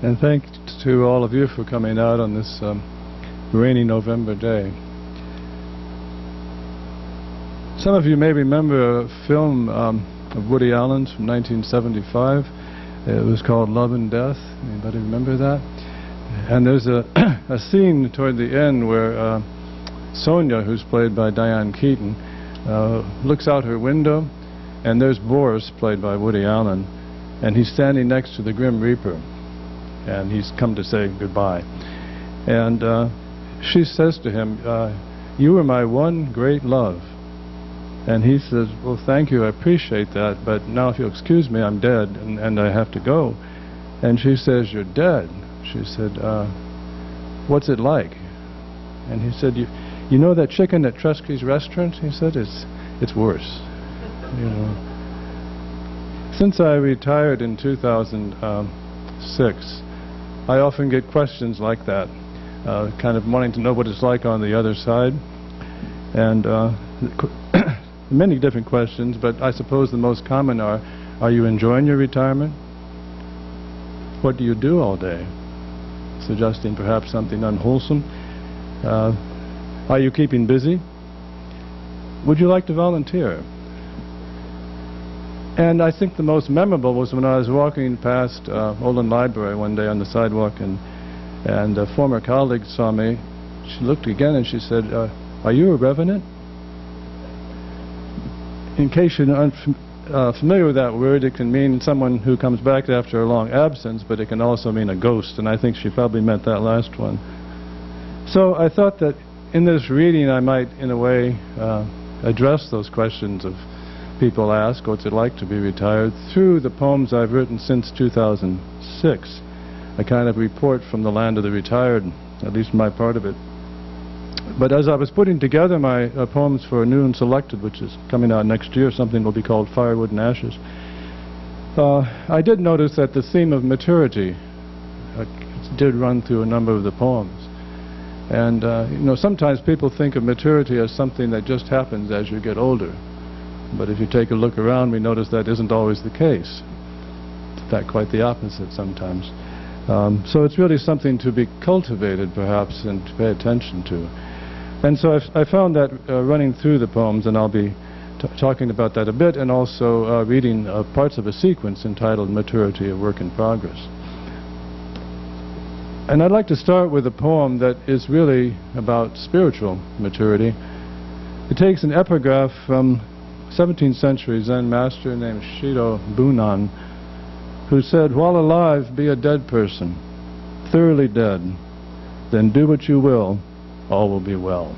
And thanks to all of you for coming out on this rainy November day. Some of you may remember a film of Woody Allen's from 1975. It was called Love and Death. Anybody remember that? And there's a scene toward the end where Sonia, who's played by Diane Keaton, looks out her window, and there's Boris, played by Woody Allen, and he's standing next to the Grim Reaper, and he's come to say goodbye. And she says to him, "You were my one great love." And he says, "Well, thank you, I appreciate that, but now if you'll excuse me, I'm dead, and I have to go." And she says, "You're dead?" She said, "What's it like?" And he said, You know that chicken at Tresky's restaurant?" He said, it's worse. You know. Since I retired in 2006, I often get questions like that, kind of wanting to know what it's like on the other side. And many different questions, but I suppose the most common are you enjoying your retirement? What do you do all day? Suggesting perhaps something unwholesome. Are you keeping busy? Would you like to volunteer? And I think the most memorable was when I was walking past Olin Library one day on the sidewalk, and a former colleague saw me. She looked again and she said, "Are you a revenant?" In case you're unfamiliar with that word, it can mean someone who comes back after a long absence, but it can also mean a ghost, and I think she probably meant that last one. So I thought that in this reading I might, in a way, address those questions of people ask, what's it like to be retired, through the poems I've written since 2006, a kind of report from the land of the retired, at least my part of it. But as I was putting together my poems for New and Selected, which is coming out next year, something will be called Firewood and Ashes, I did notice that the theme of maturity did run through a number of the poems. And you know, sometimes people think of maturity as something that just happens as you get older. But if you take a look around, we notice that isn't always the case. In fact, quite the opposite sometimes. So it's really something to be cultivated, perhaps, and to pay attention to. And so I found that running through the poems, and I'll be talking about that a bit, and also reading parts of a sequence entitled Maturity, a Work in Progress. And I'd like to start with a poem that is really about spiritual maturity. It takes an epigraph from 17th century Zen master named Shido Bunan, who said, "While alive, be a dead person, thoroughly dead. Then do what you will, all will be well."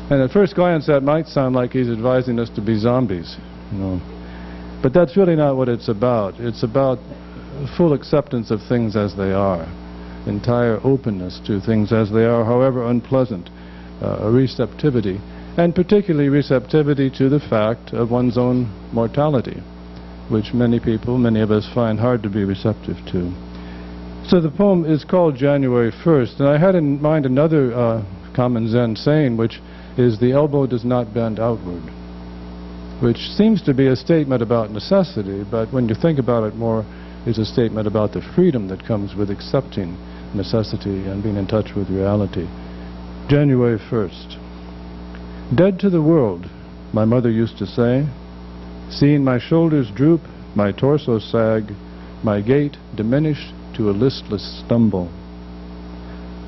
And at first glance, that might sound like he's advising us to be zombies, you know. But that's really not what it's about. It's about full acceptance of things as they are, entire openness to things as they are, however unpleasant, a receptivity, and particularly receptivity to the fact of one's own mortality, which many people, many of us, find hard to be receptive to. So the poem is called January 1st, and I had in mind another common Zen saying, which is, "The elbow does not bend outward," which seems to be a statement about necessity, but when you think about it more, is a statement about the freedom that comes with accepting necessity and being in touch with reality. January 1st. "Dead to the world," my mother used to say, "seeing my shoulders droop, my torso sag, my gait diminish to a listless stumble.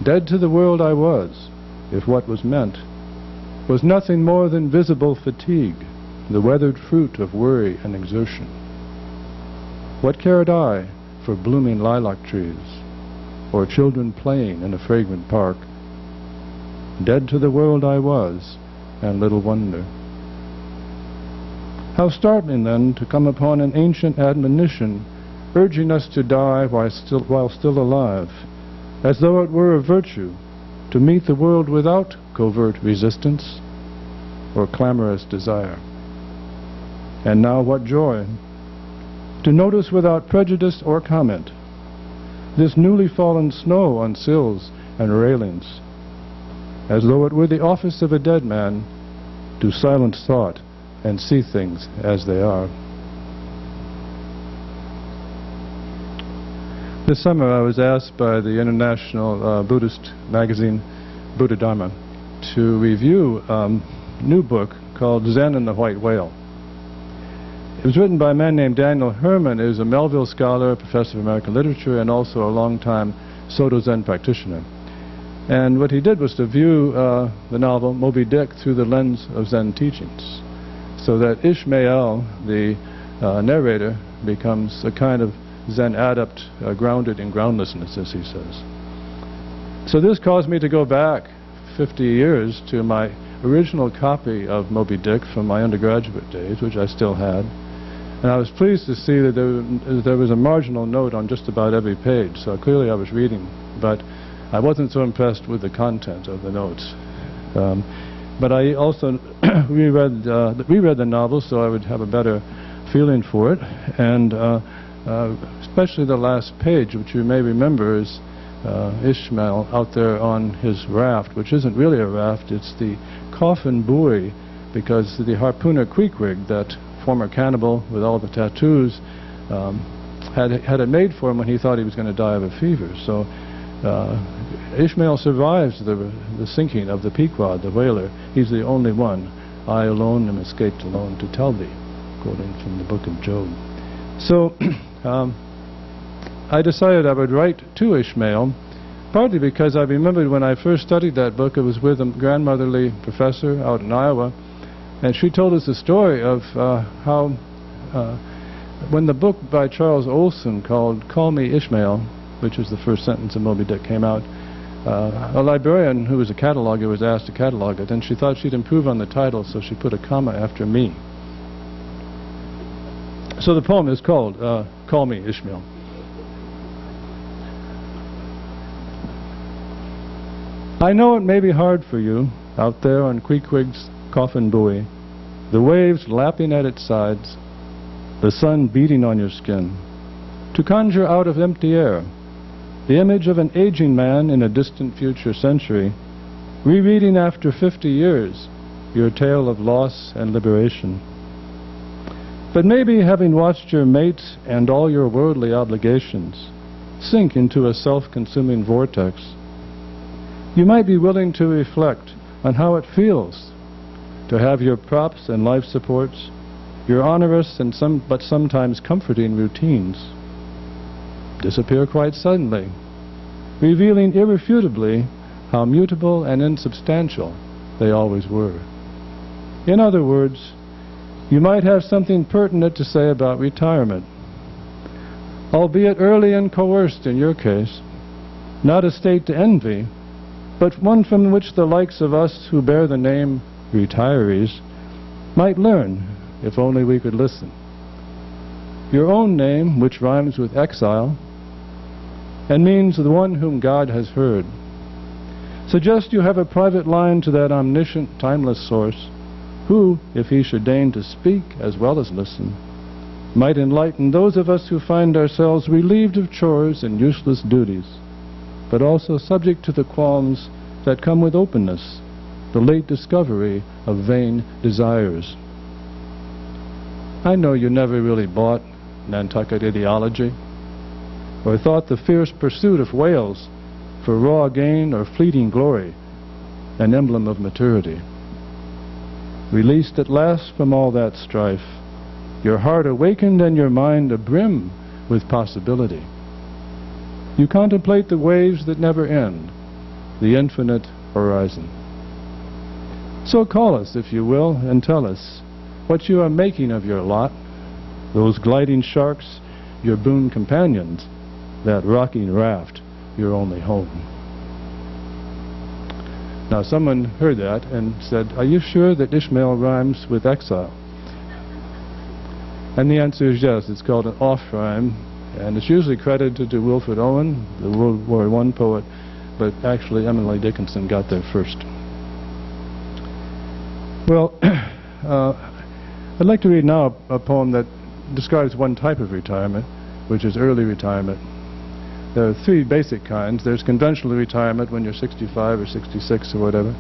Dead to the world I was, if what was meant was nothing more than visible fatigue, the weathered fruit of worry and exertion. What cared I for blooming lilac trees, or children playing in a fragrant park? Dead to the world I was, and little wonder." How startling, then, to come upon an ancient admonition urging us to die while still alive, as though it were a virtue to meet the world without covert resistance or clamorous desire. And now what joy to notice without prejudice or comment this newly fallen snow on sills and railings, as though it were the office of a dead man to silent thought and see things as they are. This summer I was asked by the international Buddhist magazine, Buddha Dharma, to review a new book called Zen and the White Whale. It was written by a man named Daniel Herman, who's a Melville scholar, a professor of American literature, and also a long-time Soto Zen practitioner. And what he did was to view the novel Moby Dick through the lens of Zen teachings, so that Ishmael, the narrator, becomes a kind of Zen adept, grounded in groundlessness, as he says. So this caused me to go back 50 years to my original copy of Moby Dick from my undergraduate days, which I still had. And I was pleased to see that there was a marginal note on just about every page, so clearly I was reading, but I wasn't so impressed with the content of the notes. But I also reread the novel so I would have a better feeling for it, and especially the last page, which you may remember is Ishmael out there on his raft, which isn't really a raft, it's the coffin buoy, because the harpooner Queequeg, that former cannibal with all the tattoos, had it made for him when he thought he was going to die of a fever. So Ishmael survives the sinking of the Pequod, the whaler. He's the only one. I alone am escaped alone to tell thee, quoting from the book of Job. So I decided I would write to Ishmael, partly because I remembered when I first studied that book, it was with a grandmotherly professor out in Iowa, and she told us the story of how when the book by Charles Olson called Call Me Ishmael, which is the first sentence of Moby Dick, came out, a librarian who was a cataloger was asked to catalog it, and she thought she'd improve on the title, so she put a comma after me. So the poem is called Call Me Ishmael. I know it may be hard for you out there on Queequeg's coffin buoy, the waves lapping at its sides, the sun beating on your skin, to conjure out of empty air the image of an aging man in a distant future century, rereading after 50 years your tale of loss and liberation. But maybe, having watched your mate and all your worldly obligations sink into a self-consuming vortex, you might be willing to reflect on how it feels to have your props and life supports, your onerous and but sometimes comforting routines, disappear quite suddenly, revealing irrefutably how mutable and insubstantial they always were. In other words, you might have something pertinent to say about retirement, albeit early and coerced in your case, not a state to envy, but one from which the likes of us who bear the name retirees might learn, if only we could listen. Your own name, which rhymes with exile and means the one whom God has heard, suggests you have a private line to that omniscient, timeless source, who, if he should deign to speak as well as listen, might enlighten those of us who find ourselves relieved of chores and useless duties, but also subject to the qualms that come with openness, the late discovery of vain desires. I know you never really bought Nantucket ideology, or thought the fierce pursuit of whales for raw gain or fleeting glory an emblem of maturity. Released at last from all that strife, your heart awakened and your mind abrim with possibility, you contemplate the waves that never end, the infinite horizon. So call us, if you will, and tell us what you are making of your lot, those gliding sharks, your boon companions, that rocking raft, your only home. Now someone heard that and said, are you sure that Ishmael rhymes with exile? And the answer is yes. It's called an off-rhyme, and it's usually credited to Wilfred Owen, the World War I poet, but actually Emily Dickinson got there first. Well, I'd like to read now a poem that describes one type of retirement, which is early retirement. There are three basic kinds. There's conventional retirement when you're 65 or 66 or whatever.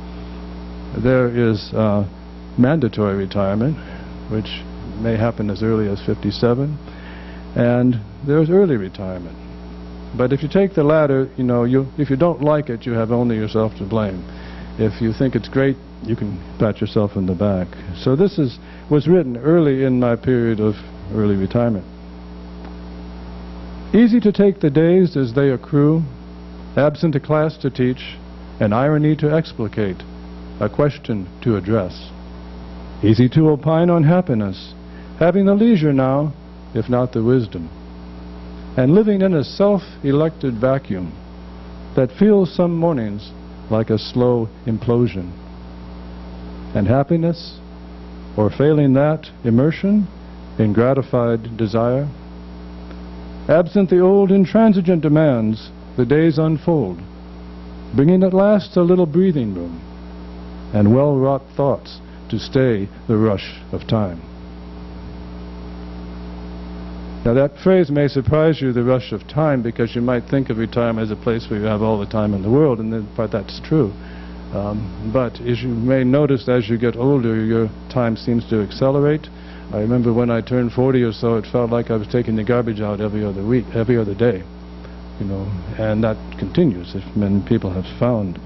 There is mandatory retirement, which may happen as early as 57. And there's early retirement. But if you take the latter, if you don't like it, you have only yourself to blame. If you think it's great, you can pat yourself in the back. So this was written early in my period of early retirement. Easy to take the days as they accrue, absent a class to teach, an irony to explicate, a question to address. Easy to opine on happiness, having the leisure now, if not the wisdom, and living in a self-elected vacuum that feels some mornings like a slow implosion. And happiness, or failing that, immersion in gratified desire. Absent the old intransigent demands, the days unfold, bringing at last a little breathing room and well-wrought thoughts to stay the rush of time. Now that phrase may surprise you, the rush of time, because you might think of retirement as a place where you have all the time in the world, and in part that's true. But as you may notice, as you get older, your time seems to accelerate. I remember when I turned 40 or so, it felt like I was taking the garbage out every other week, every other day, and that continues, if many people have found.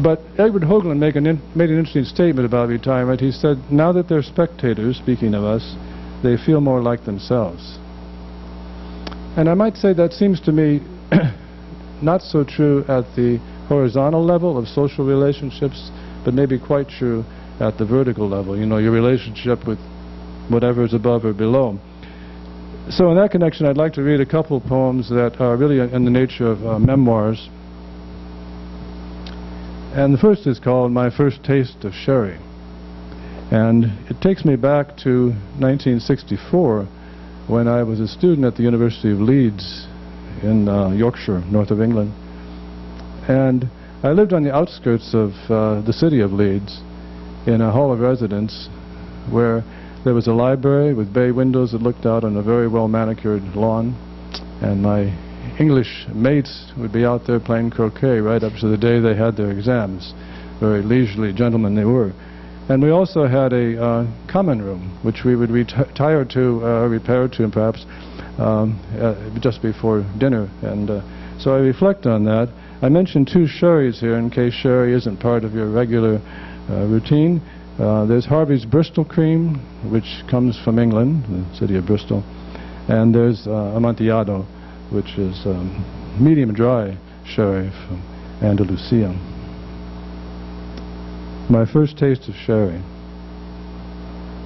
But Edward Hoagland made an interesting statement about retirement. He said, now that they're spectators, speaking of us, they feel more like themselves. And I might say that seems to me not so true at the horizontal level of social relationships, but maybe quite true at the vertical level, your relationship with whatever is above or below. So in that connection, I'd like to read a couple of poems that are really in the nature of memoirs. And the first is called My First Taste of Sherry. And it takes me back to 1964, when I was a student at the University of Leeds in Yorkshire, north of England. And I lived on the outskirts of the city of Leeds in a hall of residence where there was a library with bay windows that looked out on a very well-manicured lawn. And my English mates would be out there playing croquet right up to the day they had their exams. Very leisurely gentlemen they were. And we also had a common room, which we would repair to perhaps just before dinner. And so I reflect on that. I mentioned 2 sherries here in case sherry isn't part of your regular routine. There's Harvey's Bristol Cream, which comes from England, the city of Bristol. And there's Amontillado, which is medium dry sherry from Andalusia. My first taste of sherry.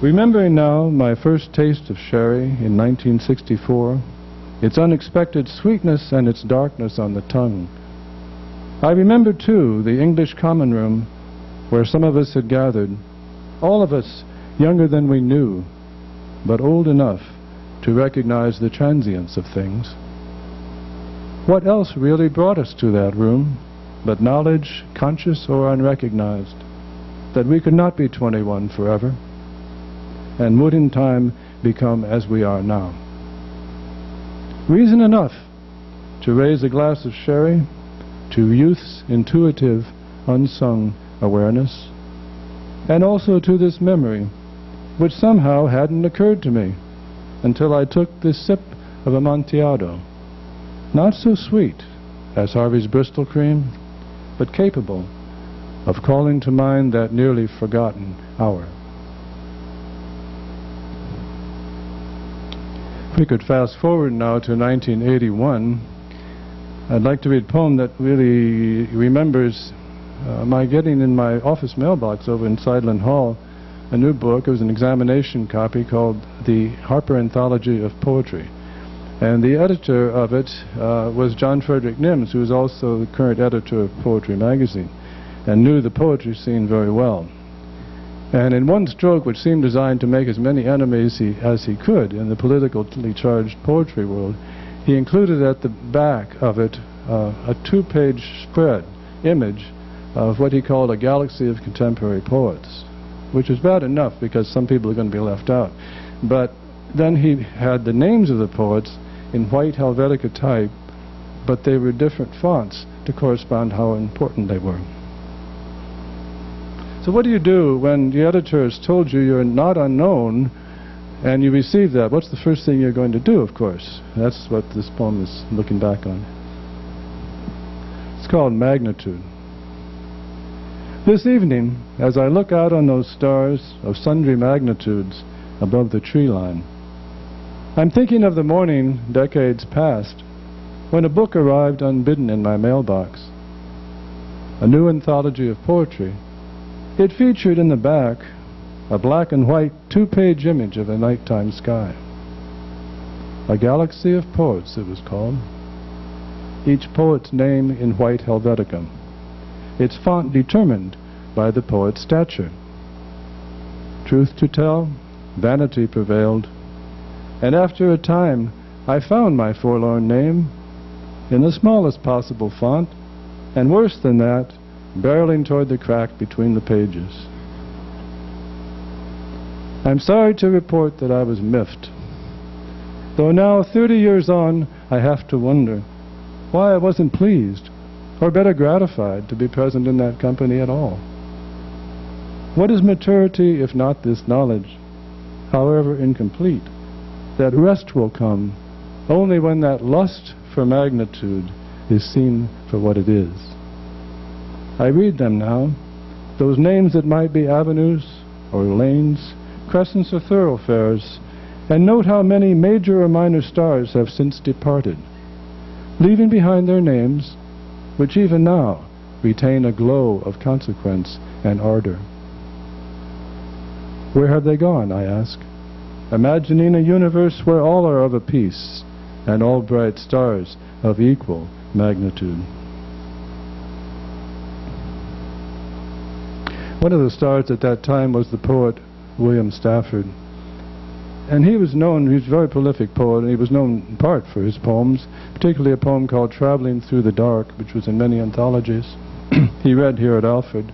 Remembering now my first taste of sherry in 1964, its unexpected sweetness and its darkness on the tongue. I remember, too, the English common room where some of us had gathered, all of us younger than we knew, but old enough to recognize the transience of things. What else really brought us to that room but knowledge, conscious or unrecognized, that we could not be 21 forever, and would in time become as we are now? Reason enough to raise a glass of sherry to youth's intuitive, unsung awareness, and also to this memory, which somehow hadn't occurred to me until I took this sip of Amontillado. Not so sweet as Harvey's Bristol Cream, but capable of calling to mind that nearly forgotten hour. If we could fast forward now to 1981, I'd like to read a poem that really remembers my getting in my office mailbox over in Sideland Hall a new book. It was an examination copy called The Harper Anthology of Poetry. And the editor of it was John Frederick Nims, who was also the current editor of Poetry magazine and knew the poetry scene very well. And in one stroke, which seemed designed to make as many enemies as he could in the politically charged poetry world, he included at the back of it a 2-page spread image of what he called a galaxy of contemporary poets, which was bad enough because some people are going to be left out. But then he had the names of the poets in white Helvetica type, but they were different fonts to correspond how important they were. So what do you do when the editor has told you you're not unknown and you receive that, what's the first thing you're going to do, of course? That's what this poem is looking back on. It's called Magnitude. This evening, as I look out on those stars of sundry magnitudes above the tree line, I'm thinking of the morning decades past when a book arrived unbidden in my mailbox. A new anthology of poetry. It featured in the back a black and white 2-page image of a nighttime sky. A galaxy of poets, it was called. Each poet's name in white Helveticum. Its font determined by the poet's stature. Truth to tell, vanity prevailed, and after a time I found my forlorn name in the smallest possible font, and worse than that, barreling toward the crack between the pages. I'm sorry to report that I was miffed, though now 30 years on I have to wonder why I wasn't pleased, or better gratified, to be present in that company at all. What is maturity if not this knowledge, however incomplete, that rest will come only when that lust for magnitude is seen for what it is? I read them now, those names that might be avenues or lanes, crescents or thoroughfares, and note how many major or minor stars have since departed, leaving behind their names, which even now retain a glow of consequence and ardor. Where have they gone, I ask, imagining a universe where all are of a piece, and all bright stars of equal magnitude. One of the stars at that time was the poet William Stafford. And he was known, he was a very prolific poet, and he was known in part for his poems, particularly a poem called Traveling Through the Dark, which was in many anthologies. He read here at Alfred.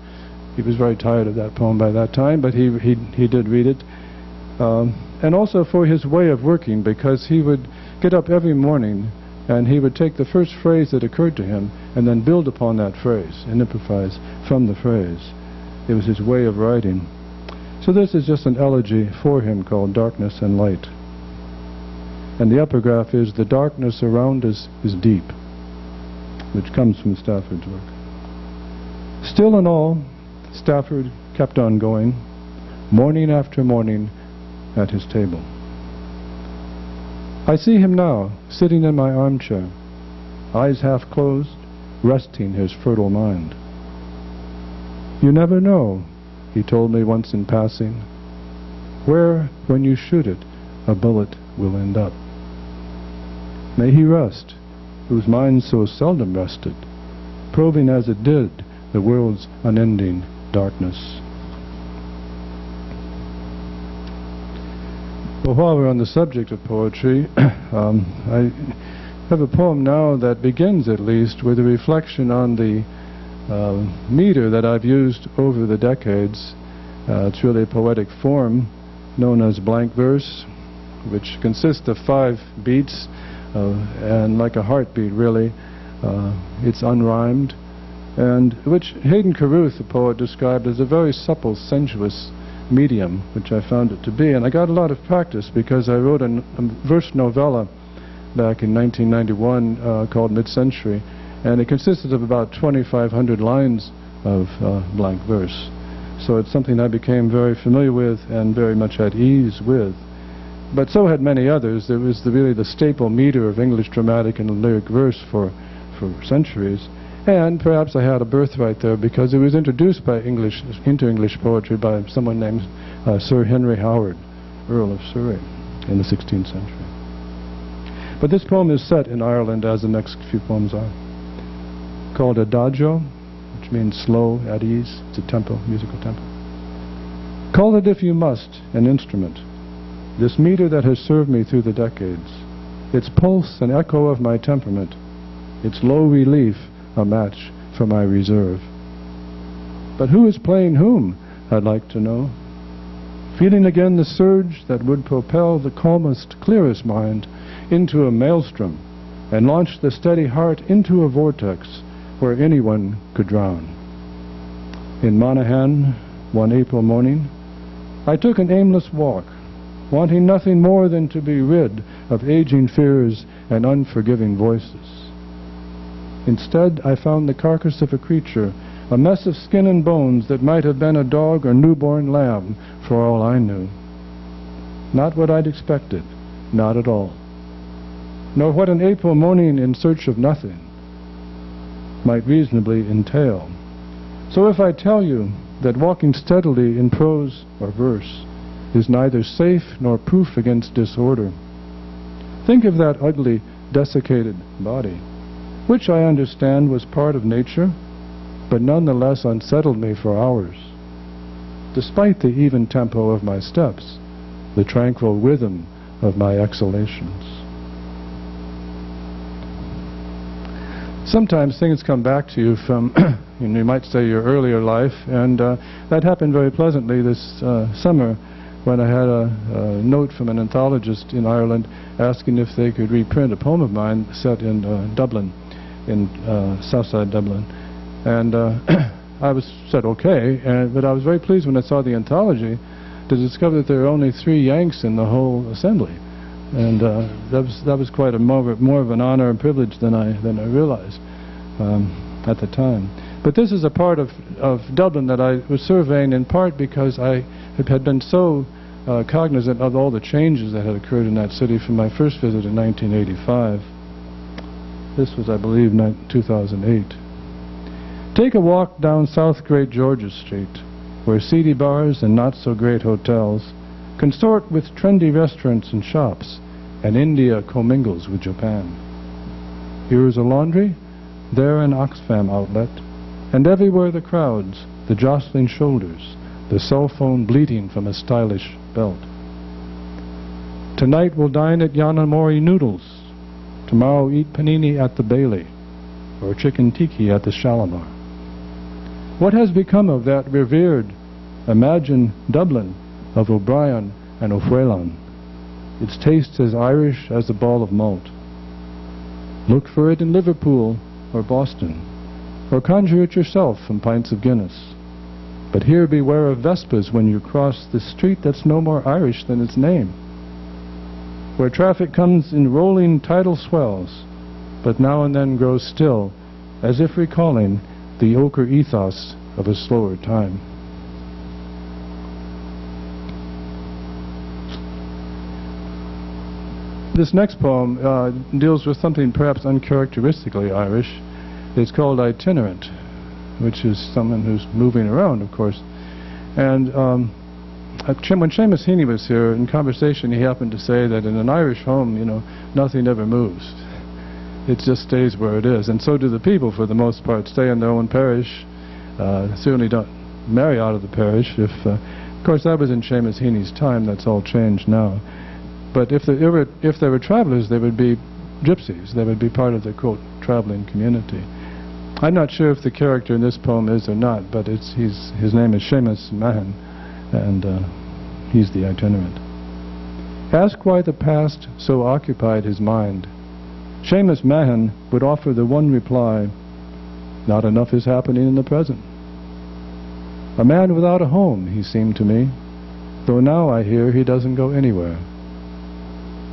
He was very tired of that poem by that time, but he did read it. And also for his way of working, because he would get up every morning and he would take the first phrase that occurred to him and then build upon that phrase and improvise from the phrase. It was his way of writing. So this is just an elegy for him called Darkness and Light. And the epigraph is, the darkness around us is deep, which comes from Stafford's work. Still in all, Stafford kept on going, morning after morning at his table. I see him now, sitting in my armchair, eyes half closed, resting his fertile mind. You never know, he told me once in passing, where, when you shoot it, a bullet will end up. May he rest, whose mind so seldom rested, probing as it did the world's unending darkness. Well, while we're on the subject of poetry, I have a poem now that begins, at least, with a reflection on the meter that I've used over the decades. It's really a poetic form known as blank verse, which consists of 5 beats, and like a heartbeat, really. It's unrhymed, and which Hayden Carruth, the poet, described as a very supple, sensuous medium, which I found it to be. And I got a lot of practice because I wrote a verse novella back in 1991 called Mid-Century, and it consisted of about 2,500 lines of blank verse. So it's something I became very familiar with and very much at ease with. But so had many others. It was really the staple meter of English dramatic and lyric verse for centuries. And perhaps I had a birthright there because it was introduced into English poetry by someone named Sir Henry Howard, Earl of Surrey, in the 16th century. But this poem is set in Ireland, as the next few poems are, called Adagio, which means slow, at ease. It's a tempo, musical tempo. Call it, if you must, an instrument, this meter that has served me through the decades, its pulse an echo of my temperament, its low relief a match for my reserve. But who is playing whom, I'd like to know, feeling again the surge that would propel the calmest, clearest mind into a maelstrom and launch the steady heart into a vortex where anyone could drown. In Monaghan, one April morning, I took an aimless walk, wanting nothing more than to be rid of aging fears and unforgiving voices. Instead, I found the carcass of a creature, a mess of skin and bones that might have been a dog or newborn lamb, for all I knew. Not what I'd expected, not at all. Nor what an April morning in search of nothing might reasonably entail. So if I tell you that walking steadily in prose or verse is neither safe nor proof against disorder, think of that ugly, desiccated body, which I understand was part of nature, but nonetheless unsettled me for hours, despite the even tempo of my steps, the tranquil rhythm of my exhalations. Sometimes things come back to you from, you might say, your earlier life, and that happened very pleasantly this summer when I had a note from an anthologist in Ireland asking if they could reprint a poem of mine set in Dublin, in Southside Dublin. And I said okay, but I was very pleased when I saw the anthology to discover that there were only 3 Yanks in the whole assembly. And that was quite more of an honor and privilege than I realized at the time. But this is a part of Dublin that I was surveying, in part because I had been so cognizant of all the changes that had occurred in that city from my first visit in 1985. This was, I believe, 2008. Take a walk down South Great George's Street, where seedy bars and not-so-great hotels consort with trendy restaurants and shops, and India commingles with Japan. Here is a laundry, there an Oxfam outlet, and everywhere the crowds, the jostling shoulders, the cell phone bleating from a stylish belt. Tonight we'll dine at Yanamori Noodles, tomorrow eat panini at the Bailey, or chicken tiki at the Shalimar. What has become of that revered, imagined Dublin of O'Brien and O'Whelan? Its taste as Irish as a ball of malt. Look for it in Liverpool or Boston, or conjure it yourself from pints of Guinness. But here beware of Vespas when you cross the street that's no more Irish than its name, where traffic comes in rolling tidal swells, but now and then grows still, as if recalling the ochre ethos of a slower time. This next poem deals with something perhaps uncharacteristically Irish. It's called Itinerant, which is someone who's moving around, of course. And when Seamus Heaney was here in conversation, he happened to say that in an Irish home, nothing ever moves. It just stays where it is. And so do the people, for the most part, stay in their own parish. Certainly don't marry out of the parish. Of course, that was in Seamus Heaney's time. That's all changed now. But if there were travelers, they would be gypsies. They would be part of the, quote, traveling community. I'm not sure if the character in this poem is or not, but his name is Seamus Mahan, and he's the itinerant. Ask why the past so occupied his mind. Seamus Mahan would offer the one reply: not enough is happening in the present. A man without a home, he seemed to me, though now I hear he doesn't go anywhere.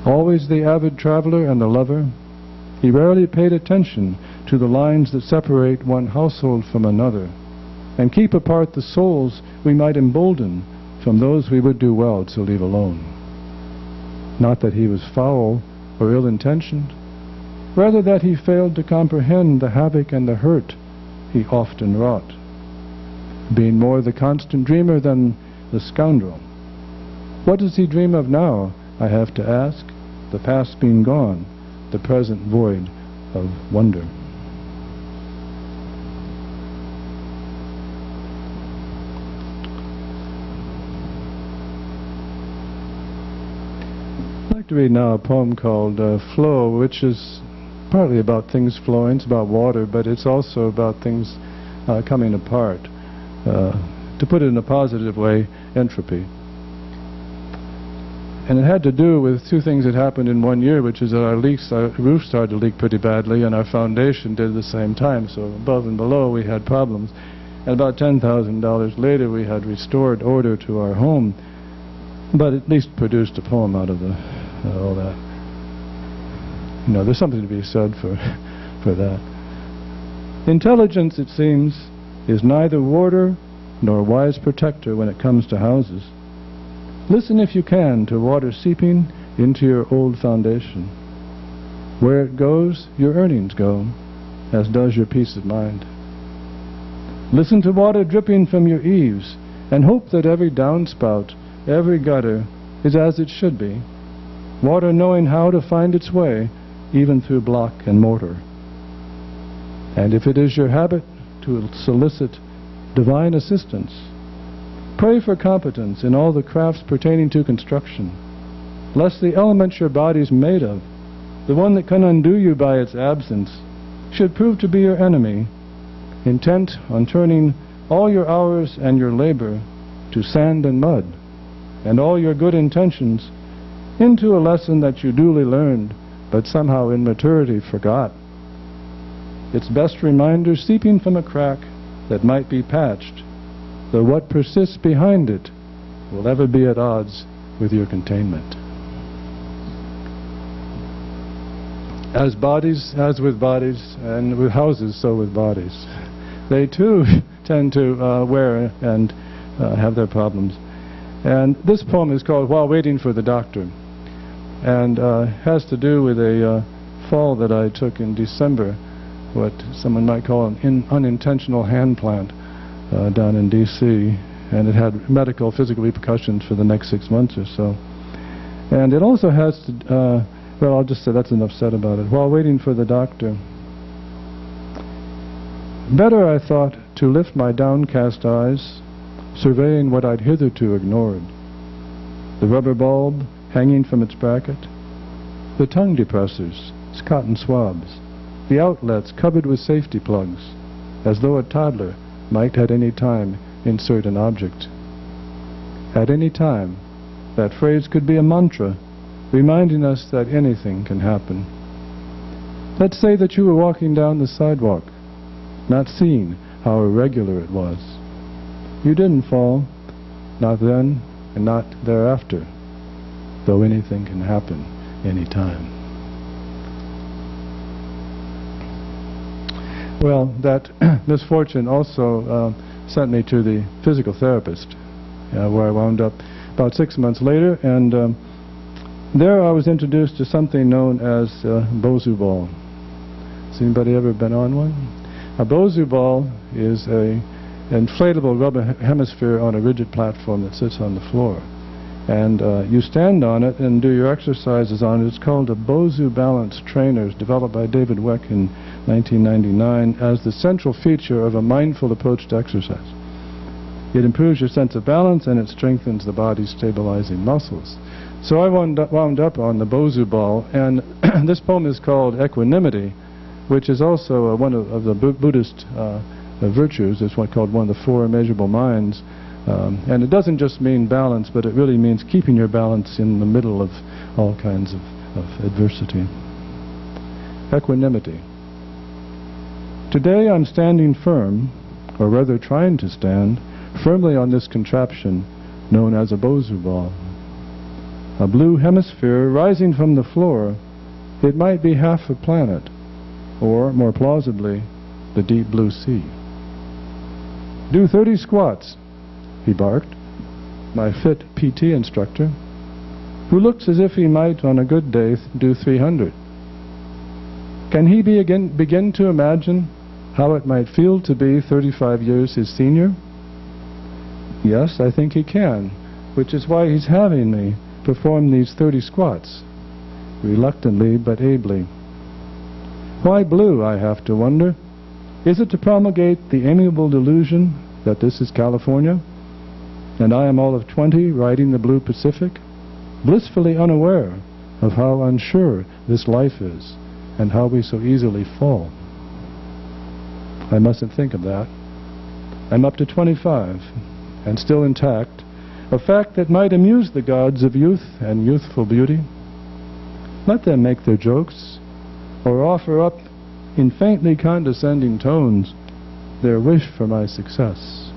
Always the avid traveler and the lover, he rarely paid attention to the lines that separate one household from another, and keep apart the souls we might embolden from those we would do well to leave alone. Not that he was foul or ill-intentioned, rather that he failed to comprehend the havoc and the hurt he often wrought, being more the constant dreamer than the scoundrel. What does he dream of now, I have to ask, the past being gone, the present void of wonder. I'd like to read now a poem called Flow, which is partly about things flowing. It's about water, but it's also about things coming apart. To put it in a positive way, entropy. And it had to do with 2 things that happened in 1 year, which is that our roof started to leak pretty badly, and our foundation did at the same time. So above and below we had problems. And about $10,000 later we had restored order to our home. but at least produced a poem out of all that. You know, there's something to be said for that. Intelligence, it seems, is neither warder nor wise protector when it comes to houses. Listen if you can to water seeping into your old foundation. Where it goes, your earnings go, as does your peace of mind. Listen to water dripping from your eaves, and hope that every downspout, every gutter, is as it should be. Water knowing how to find its way, even through block and mortar. And if it is your habit to solicit divine assistance, pray for competence in all the crafts pertaining to construction, lest the element your body's made of, the one that can undo you by its absence, should prove to be your enemy, intent on turning all your hours and your labor to sand and mud, and all your good intentions into a lesson that you duly learned, but somehow in maturity forgot. Its best reminder seeping from a crack that might be patched, though what persists behind it will ever be at odds with your containment. As with bodies, and with houses, so with bodies. They too tend to wear and have their problems. And this poem is called While Waiting for the Doctor, and has to do with a fall that I took in December, what someone might call an unintentional hand plant down in D.C., and it had medical, physical repercussions for the next 6 months or so. And it also has to, well, I'll just say that's enough said about it. While waiting for the doctor, better, I thought, to lift my downcast eyes, surveying what I'd hitherto ignored. The rubber bulb hanging from its bracket, the tongue depressors, its cotton swabs, the outlets covered with safety plugs, as though a toddler might at any time insert an object. At any time, that phrase could be a mantra, reminding us that anything can happen. Let's say that you were walking down the sidewalk, not seeing how irregular it was. You didn't fall, not then and not thereafter, though anything can happen any time. Well, that misfortune also sent me to the physical therapist, where I wound up about 6 months later, and there I was introduced to something known as Bozu ball. Has anybody ever been on one? A Bozu ball is a inflatable rubber hemisphere on a rigid platform that sits on the floor, and you stand on it and do your exercises on it. It's called a Bozu balance trainer. It's developed by David Weck in 1999 as the central feature of a mindful approach to exercise. It improves your sense of balance and it strengthens the body's stabilizing muscles. So I wound up on the Bozu ball, and this poem is called Equanimity, which is also one of the Buddhist virtues. It's called one of the four immeasurable minds. And it doesn't just mean balance, but it really means keeping your balance in the middle of all kinds of adversity. Equanimity. Today I'm standing firm, or rather trying to stand, firmly on this contraption known as a Bozu ball. A blue hemisphere rising from the floor, it might be half a planet, or, more plausibly, the deep blue sea. Do 30 squats, he barked, my fit PT instructor, who looks as if he might, on a good day, do 300. Can he begin to imagine how it might feel to be 35 years his senior? Yes, I think he can, which is why he's having me perform these 30 squats, reluctantly but ably. Why blue, I have to wonder? Is it to promulgate the amiable delusion that this is California, and I am all of 20 riding the blue Pacific, blissfully unaware of how unsure this life is and how we so easily fall? I mustn't think of that. I'm up to 25 and still intact, a fact that might amuse the gods of youth and youthful beauty. Let them make their jokes, or offer up in faintly condescending tones their wish for my success.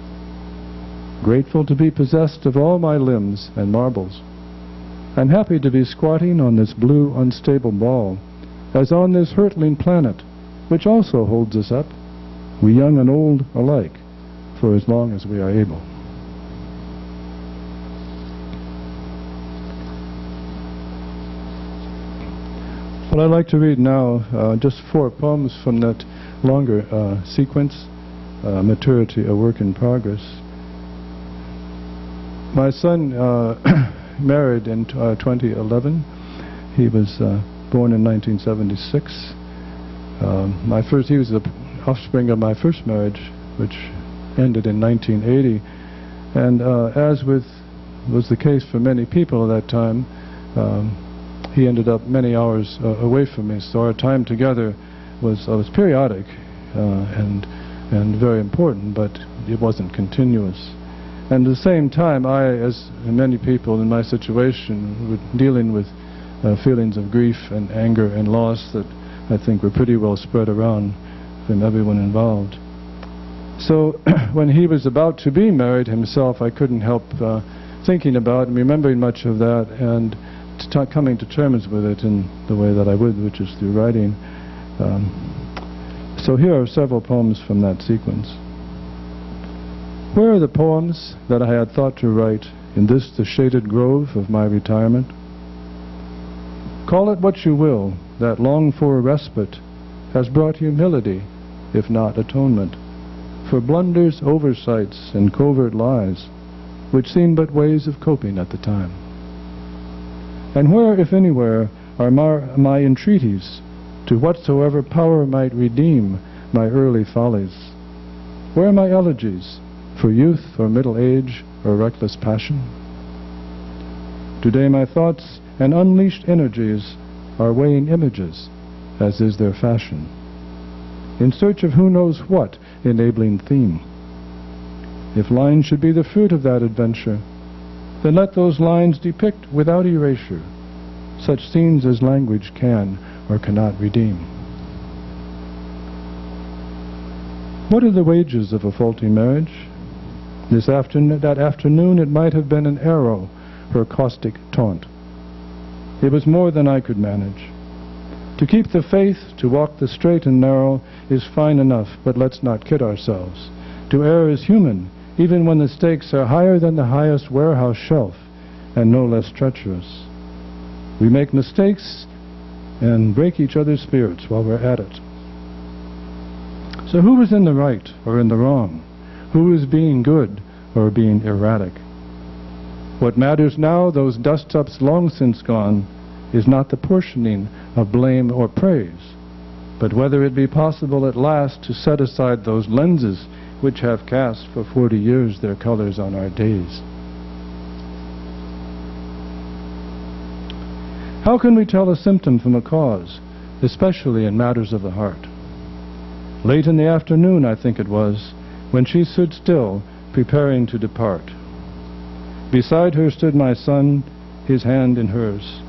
grateful to be possessed of all my limbs and marbles. I'm happy to be squatting on this blue unstable ball, as on this hurtling planet, which also holds us up, we young and old alike, for as long as we are able. Well, I'd like to read now just 4 poems from that longer sequence, Maturity, a Work in Progress. My son married in 2011. He was born in 1976. He was the offspring of my first marriage, which ended in 1980. And as was the case for many people at that time, he ended up many hours away from me. So our time together was periodic and very important, but it wasn't continuous. And at the same time, I, as many people in my situation, were dealing with feelings of grief and anger and loss that I think were pretty well spread around from everyone involved. So when he was about to be married himself, I couldn't help thinking about and remembering much of that and coming to terms with it in the way that I would, which is through writing. So here are several poems from that sequence. Where are the poems that I had thought to write in this the shaded grove of my retirement? Call it what you will, that longed-for respite has brought humility, if not atonement, for blunders, oversights, and covert lies, which seemed but ways of coping at the time. And where, if anywhere, are my entreaties to whatsoever power might redeem my early follies? Where are my elegies for youth or middle age or reckless passion? Today my thoughts and unleashed energies are weighing images, as is their fashion, in search of who knows what enabling theme. If lines should be the fruit of that adventure, then let those lines depict without erasure such scenes as language can or cannot redeem. What are the wages of a faulty marriage? That afternoon it might have been an arrow, her caustic taunt. It was more than I could manage. To keep the faith, to walk the straight and narrow, is fine enough, but let's not kid ourselves. To err is human, even when the stakes are higher than the highest warehouse shelf, and no less treacherous. We make mistakes and break each other's spirits while we're at it. So who is in the right or in the wrong? Who is being good or being erratic? What matters now, those dust-ups long since gone, is not the portioning of blame or praise, but whether it be possible at last to set aside those lenses which have cast for 40 years their colors on our days. How can we tell a symptom from a cause, especially in matters of the heart? Late in the afternoon, I think it was, when she stood still, preparing to depart. Beside her stood my son, his hand in hers.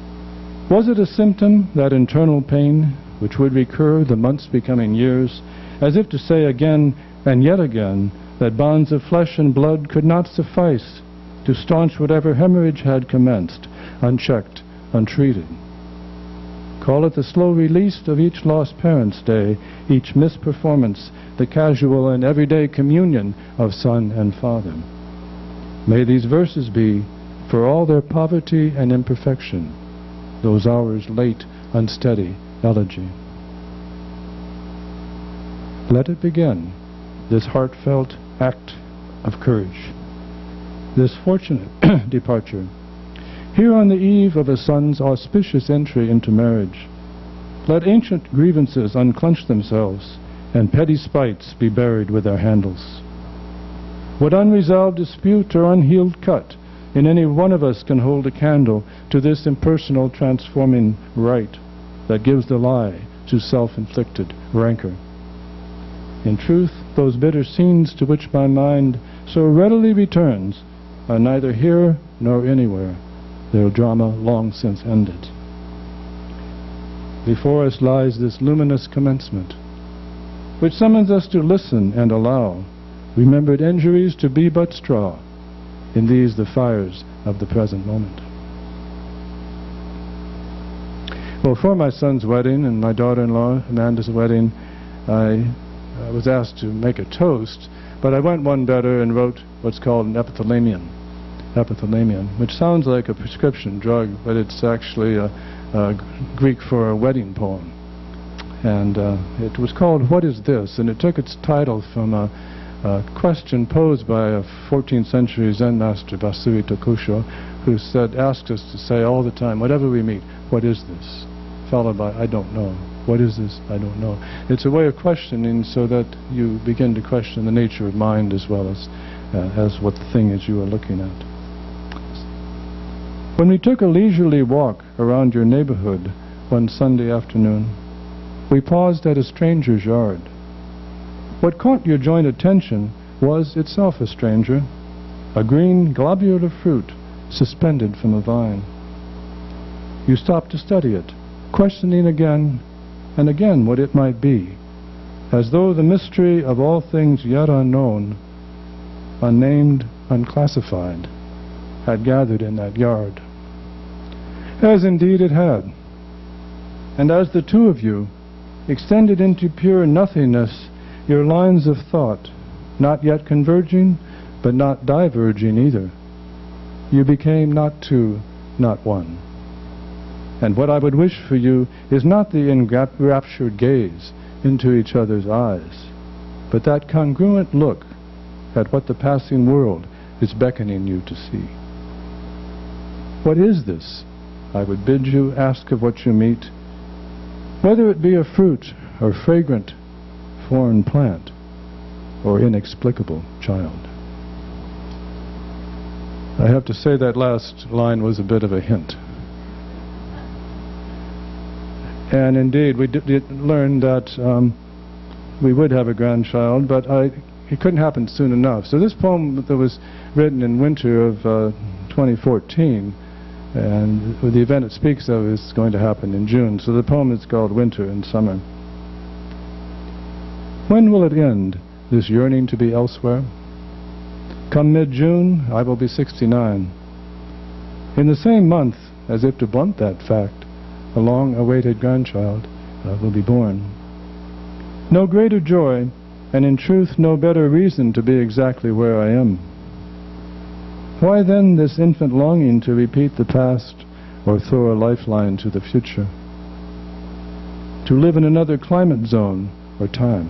Was it a symptom, that internal pain, which would recur, the months becoming years, as if to say again and yet again that bonds of flesh and blood could not suffice to staunch whatever hemorrhage had commenced, unchecked, untreated? Call it the slow release of each lost parent's day, each misperformance, the casual and everyday communion of son and father. May these verses be, for all their poverty and imperfection, those hours late, unsteady elegy. Let it begin, this heartfelt act of courage, this fortunate departure, here on the eve of a son's auspicious entry into marriage. Let ancient grievances unclench themselves, and petty spites be buried with their handles. What unresolved dispute or unhealed cut in any one of us can hold a candle to this impersonal transforming right that gives the lie to self-inflicted rancor? In truth, those bitter scenes to which my mind so readily returns are neither here nor anywhere, their drama long since ended. Before us lies this luminous commencement, which summons us to listen and allow remembered injuries to be but straw, in these the fires of the present moment. Well, for my son's wedding and my daughter-in-law Amanda's wedding, I was asked to make a toast, but I went one better and wrote what's called an epithalamium, which sounds like a prescription drug, but it's actually a Greek for a wedding poem. And it was called What Is This? And it took its title from a question posed by a 14th century Zen master, Basui Tokusho, who asked us to say all the time, whatever we meet, what is this? Followed by, I don't know. What is this? I don't know. It's a way of questioning so that you begin to question the nature of mind as well as what the thing is you are looking at. When we took a leisurely walk around your neighborhood one Sunday afternoon, we paused at a stranger's yard. What caught your joint attention was itself a stranger, a green globule of fruit suspended from a vine. You stopped to study it, questioning again and again what it might be, as though the mystery of all things yet unknown, unnamed, unclassified, had gathered in that yard. As indeed it had. And as the two of you extended into pure nothingness your lines of thought, not yet converging, but not diverging either, you became not two, not one. And what I would wish for you is not the enraptured gaze into each other's eyes, but that congruent look at what the passing world is beckoning you to see. What is this? I would bid you ask of what you meet, whether it be a fruit or fragrant foreign plant or inexplicable child. I have to say that last line was a bit of a hint. And indeed, we did learn that we would have a grandchild, but it couldn't happen soon enough. So this poem that was written in winter of 2014, and the event it speaks of is going to happen in June. So the poem is called Winter and Summer. When will it end, this yearning to be elsewhere? Come mid-June, I will be 69. In the same month, as if to blunt that fact, a long-awaited grandchild will be born. No greater joy, and in truth no better reason to be exactly where I am. Why then this infant longing to repeat the past or throw a lifeline to the future? To live in another climate zone or time?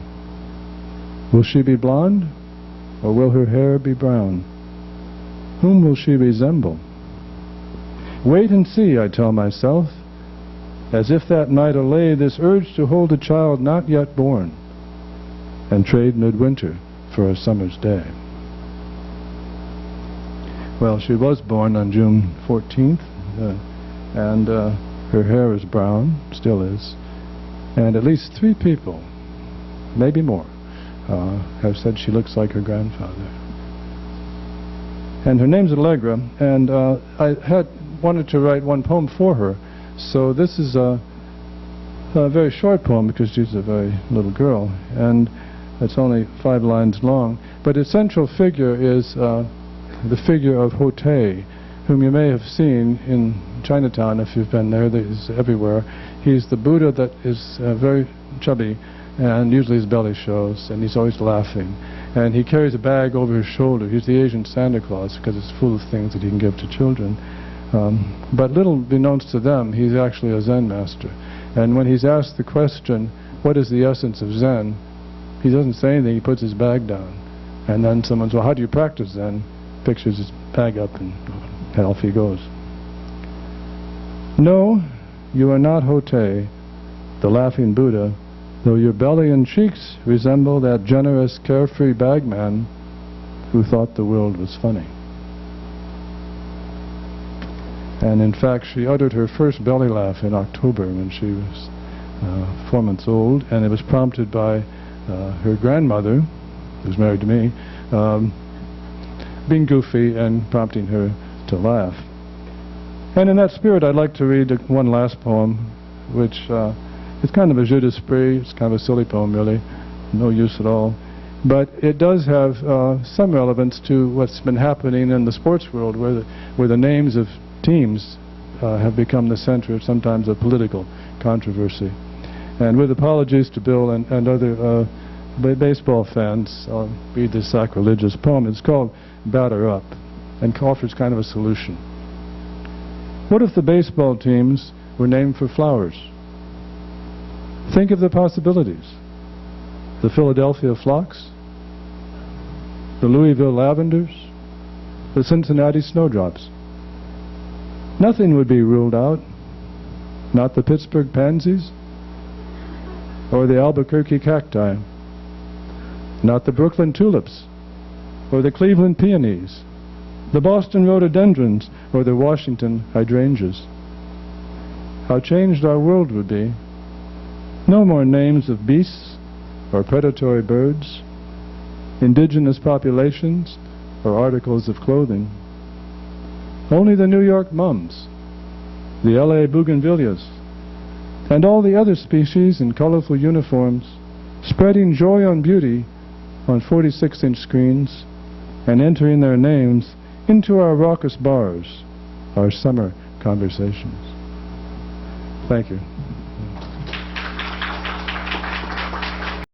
Will she be blonde, or will her hair be brown? Whom will she resemble? Wait and see, I tell myself, as if that might allay this urge to hold a child not yet born, and trade midwinter for a summer's day. Well, she was born on June 14th, and her hair is brown, still is, and at least 3 people, maybe more, have said she looks like her grandfather. And her name's Allegra, and I had wanted to write one poem for her, so this is a very short poem because she's a very little girl, and it's only 5 lines long, but its central figure is the figure of Hote, whom you may have seen in Chinatown if you've been there. He's everywhere. He's the Buddha that is very chubby, and usually his belly shows, and he's always laughing. And he carries a bag over his shoulder. He's the Asian Santa Claus because it's full of things that he can give to children. But little beknownst to them, he's actually a Zen master. And when he's asked the question, what is the essence of Zen? He doesn't say anything, he puts his bag down. And then someone says, well, how do you practice Zen? Pictures his bag up and off he goes. No, you are not Hote, the laughing Buddha, though your belly and cheeks resemble that generous, carefree bagman who thought the world was funny. And in fact, she uttered her first belly laugh in October when she was 4 months old, and it was prompted by her grandmother, who's married to me, being goofy and prompting her to laugh. And in that spirit, I'd like to read one last poem, which is kind of a jeu d'esprit. It's kind of a silly poem, really, no use at all. But it does have some relevance to what's been happening in the sports world, where the names of teams have become the center of sometimes a political controversy. And with apologies to Bill and other baseball fans, I'll read this sacrilegious poem. It's called Batter Up, and offers kind of a solution. What if the baseball teams were named for flowers? Think of the possibilities. The Philadelphia Phlox, the Louisville Lavenders, the Cincinnati Snowdrops. Nothing would be ruled out. Not the Pittsburgh Pansies or the Albuquerque Cacti. Not the Brooklyn Tulips or the Cleveland Peonies, the Boston Rhododendrons or the Washington Hydrangeas. How changed our world would be. No more names of beasts or predatory birds, indigenous populations or articles of clothing. Only the New York mums, the LA bougainvilleas, and all the other species in colorful uniforms, spreading joy on beauty on 46-inch screens and entering their names into our raucous bars, our summer conversations. Thank you.